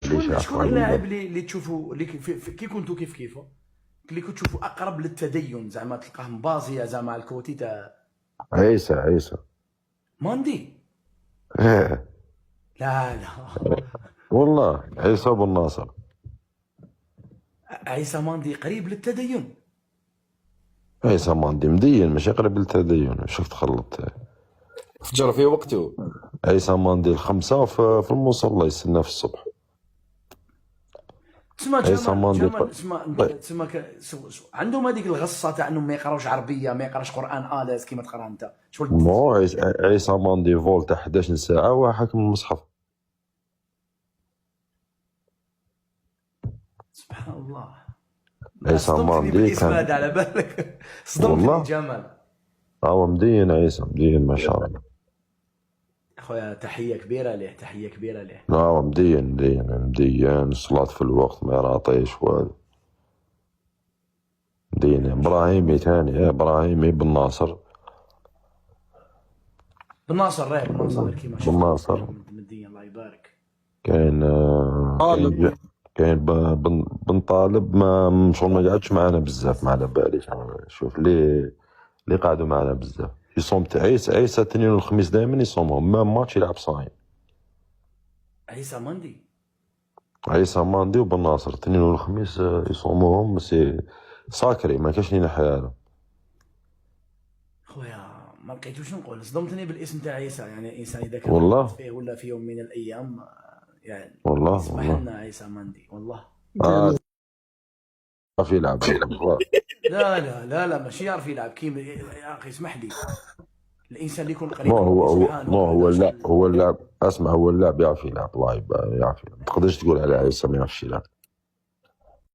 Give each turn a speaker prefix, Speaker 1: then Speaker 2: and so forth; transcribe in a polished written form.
Speaker 1: ليش يعرف
Speaker 2: شكون
Speaker 1: على
Speaker 2: اللاعب
Speaker 1: الله.
Speaker 2: اللي تشوفوا اللي كي كنتوا كيفه اللي كنت تشوفوا اقرب للتدين، زعما تلقاه مبازيه زعما على الكوتي تاع
Speaker 1: عيسى
Speaker 2: ماندي؟
Speaker 1: ايه
Speaker 2: لا لا.
Speaker 1: والله عيسى بن ناصر.
Speaker 2: عيسى ماندي قريب للتدين.
Speaker 1: عيسى ماندي مدين ماشي قريب للتدين، واش تخلط.
Speaker 3: فجر في وقته.
Speaker 1: عيسى ماندي الخمسة في المصلى يستنى في الصبح.
Speaker 2: تسمى
Speaker 1: عيسى ماندي
Speaker 2: جمال تسمى عندهم هذيك الغصه تاع انهم ما يقراوش عربيه، ما يقراش قران الاز كيما تقرا انت شغل.
Speaker 1: مو عيسى ماندي فولت 11 ساعة وحاكم المصحف.
Speaker 2: سبحان الله.
Speaker 1: عيسى
Speaker 2: صدمتني
Speaker 1: ماندي
Speaker 2: بالاسم
Speaker 1: كان
Speaker 2: هذا على بالك. صدمتني
Speaker 1: والله
Speaker 2: جمال.
Speaker 1: هو مدين، عيسى مدين ما شاء الله.
Speaker 2: اخويا تحيه كبيره ليه، تحيه كبيره ليه.
Speaker 1: لا هو مدين الصلاة في الوقت ما يراطيش والو. مدين ابراهيمي ثاني، ابراهيمي بن ناصر.
Speaker 2: بن ناصر كيما
Speaker 1: بن
Speaker 2: شفت
Speaker 1: ناصر
Speaker 2: مدين الله يبارك.
Speaker 1: كاين
Speaker 3: طالب.
Speaker 1: كاين بن طالب ما شغل ما قعدش معنا بزاف، ما على باليش. شوف اللي قعدوا معنا بزاف يصوم عيسى الاثنين والخميس دائما يصومهم، ما ماتش يلعب صايم.
Speaker 2: عيسى ماندي
Speaker 1: عيسى ماندي وبن ناصر الاثنين والخميس يصوموهم، بس ساكري ما كاش لينا حياله.
Speaker 2: خويا ما لقيتوش نقول، صدمتني بالاسم تاع عيسى. يعني انسان اذا كان
Speaker 1: والله
Speaker 2: فيه ولا في يوم من الايام يعني
Speaker 1: والله
Speaker 2: يسمح
Speaker 1: والله
Speaker 2: لنا عيسى ماندي والله.
Speaker 1: يعرف يلعب والله.
Speaker 2: لا ماشي يعرف يلعب كيما يا اخي اسمح لي. الانسان اللي يكون قريب
Speaker 1: ما
Speaker 2: من
Speaker 1: هو
Speaker 2: ربي
Speaker 1: هو
Speaker 2: سبحانه
Speaker 1: ما هو
Speaker 2: وتعالى
Speaker 1: لا
Speaker 2: شغل.
Speaker 1: هو اللاعب، اسمع هو اللاعب يعرف يلعب، الله يبارك يعرف. ما تقدرش تقول على عيسى ما يعرفش يلعب.